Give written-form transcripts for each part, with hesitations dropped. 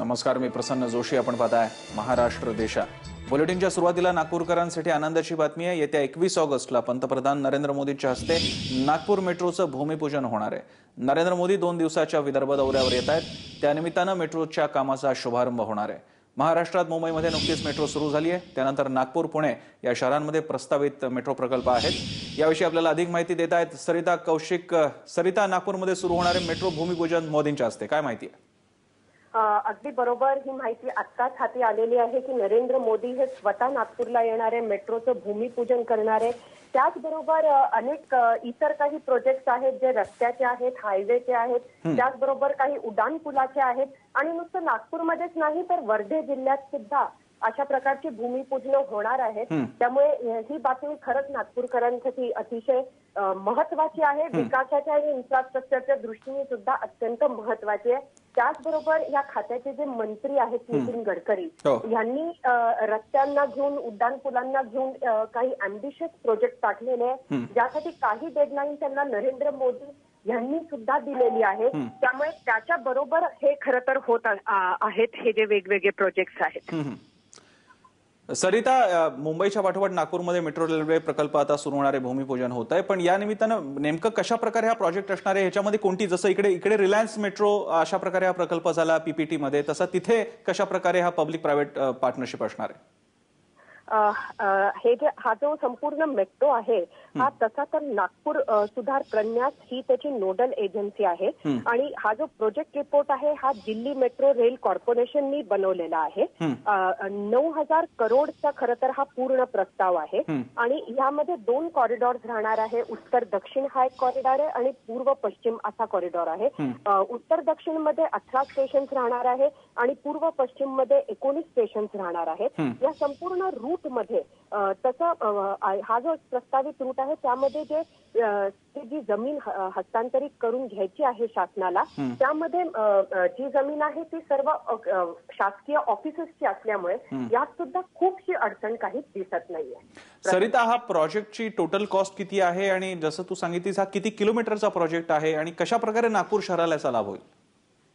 नमस्कार, मी प्रसन्न जोशी. आपण पाहताय महाराष्ट्र देशा. बुलेटिनच्या सुरुवातीला नागपूरकरांसाठी आनंदाची बातमी आहे. येत्या 21 ऑगस्टला पंतप्रधान नरेंद्र मोदींच्या हस्ते नागपूर मेट्रोचं भूमिपूजन होणार आहे. नरेंद्र मोदी 2 दिवसाच्या विदर्भ दौऱ्यावर येत आहेत. त्यानिमित्तानं मेट्रोच्या कामाचा शुभारंभ होणार आहे. महाराष्ट्रात मुंबईमध्ये नुकतीच मेट्रो सुरू झाली आहे. त्यानंतर नागपूर, पुणे या शहरांमध्ये प्रस्तावित मेट्रो प्रकल्प आहेत. याविषयी आपल्याला अधिक माहिती देत आहेत सरिता कौशिक. सरिता, नागपूरमध्ये सुरू होणारे मेट्रो भूमिपूजन मोदींच्या हस्ते, काय माहिती आहे? अगदी बरोबर. ही माहिती आत्ताच हाती आलेली आहे की नरेंद्र मोदी हे स्वतः नागपूरला येणारे, मेट्रोचं भूमिपूजन करणारे. त्याचबरोबर अनेक इतर काही प्रोजेक्ट आहेत जे रस्त्याचे आहेत, हायवेचे आहेत, त्याचबरोबर काही उड्डाण पुलाचे आहेत. आणि नुसतं नागपूरमध्येच नाही तर वर्धे जिल्ह्यात सुद्धा अशा प्रकारची भूमिपूजन होणार आहेत. त्यामुळे ही बातमी खरंच नागपूरकरांसाठी अतिशय महत्वाची आहे. विकासाच्या आणि इन्फ्रास्ट्रक्चरच्या दृष्टीने सुद्धा अत्यंत महत्वाची आहे. त्याचबरोबर या खात्याचे जे मंत्री आहेत नितीन गडकरी यांनी रस्त्यांना घेऊन, उड्डाणपुलांना घेऊन काही अँबिशियस प्रोजेक्ट टाकलेले आहे, ज्यासाठी काही डेडलाईन त्यांना नरेंद्र मोदी यांनी सुद्धा दिलेली आहे. त्यामुळे त्याच्या बरोबर हे खरं तर होत आहेत हे जे वेगवेगळे प्रोजेक्ट्स आहेत. सरिता, मुंबईच्या पाठोपाठ नागपूरमध्ये मेट्रो रेल्वे प्रकल्प आता सुरू होणारे भूमिपूजन होत आहे. पण या निमित्तानं नेमकं कशा प्रकारे हा प्रोजेक्ट असणार आहे? ह्याच्यामध्ये कोणती, जसं इकडे रिलायन्स मेट्रो अशा प्रकारे हा प्रकल्प झाला पीपीटी मध्ये, तसा तिथे कशा प्रकारे हा पब्लिक प्रायव्हेट पार्टनरशिप असणार आहे? हा जो संपूर्ण मेट्रो आहे हा तसा तर नागपूर सुधार प्रन्यास ही त्याची नोडल एजन्सी आहे. आणि हा जो प्रोजेक्ट रिपोर्ट आहे हा दिल्ली मेट्रो रेल कॉर्पोरेशननी बनवलेला आहे. 9,000 करोडचा खरं तर हा पूर्ण प्रस्ताव आहे. आणि यामध्ये 2 कॉरिडॉर्स राहणार आहे. उत्तर दक्षिण हा एक कॉरिडॉर आहे आणि पूर्व पश्चिम असा कॉरिडॉर आहे. उत्तर दक्षिण मध्ये 18 स्टेशन्स राहणार आहे आणि पूर्व पश्चिम मध्ये 19 स्टेशन्स राहणार आहेत. या संपूर्ण रूट मध्ये तसं हा जो प्रस्तावित रूट आहे त्यामध्ये जी जमीन हस्तांतरित करून घ्यायची आहे शासनाला, त्यामध्ये जी जमीन आहे ती सर्व शासकीय ऑफिसेसची असल्यामुळे यात सुद्धा खूपशी अडचण काहीच दिसत नाहीये. सरिता, हा प्रोजेक्टची टोटल कॉस्ट किती आहे आणि जसं तू सांगितलीस हा किती किलोमीटरचा प्रोजेक्ट आहे आणि कशा प्रकारे नागपूर शहराला याचा लाभ होईल?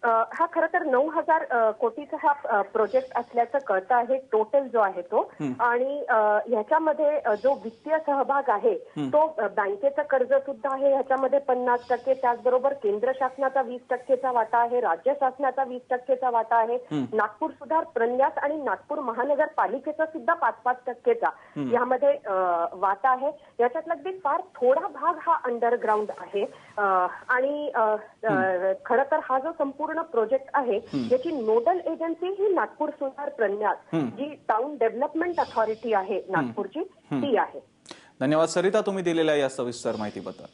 हा खरं तर 9,000 कोटीचा हा प्रोजेक्ट असल्याचं कळतं आहे, टोटल जो आहे तो. आणि ह्याच्यामध्ये जो वित्तीय सहभाग आहे तो बँकेचं कर्ज सुद्धा आहे ह्याच्यामध्ये 50%. त्याचबरोबर केंद्र शासनाचा 20%चा वाटा आहे, राज्य शासनाचा 20%चा वाटा आहे, नागपूर सुधार प्रन्यास आणि नागपूर महानगरपालिकेचा सुद्धा 5-5%चा यामध्ये वाटा आहे. याच्यातला अगदी फार थोडा भाग हा अंडरग्राऊंड आहे. आणि खरं तर हा जो संपूर्ण प्रोजेक्ट आहे याची नोडल एजन्सी ही नागपूर सुधार प्रन्यास, जी टाउन डेव्हलपमेंट अथॉरिटी आहे नागपूरची, ती आहे. धन्यवाद सरिता, तुम्ही दिलेल्या या सविस्तर माहितीबद्दल.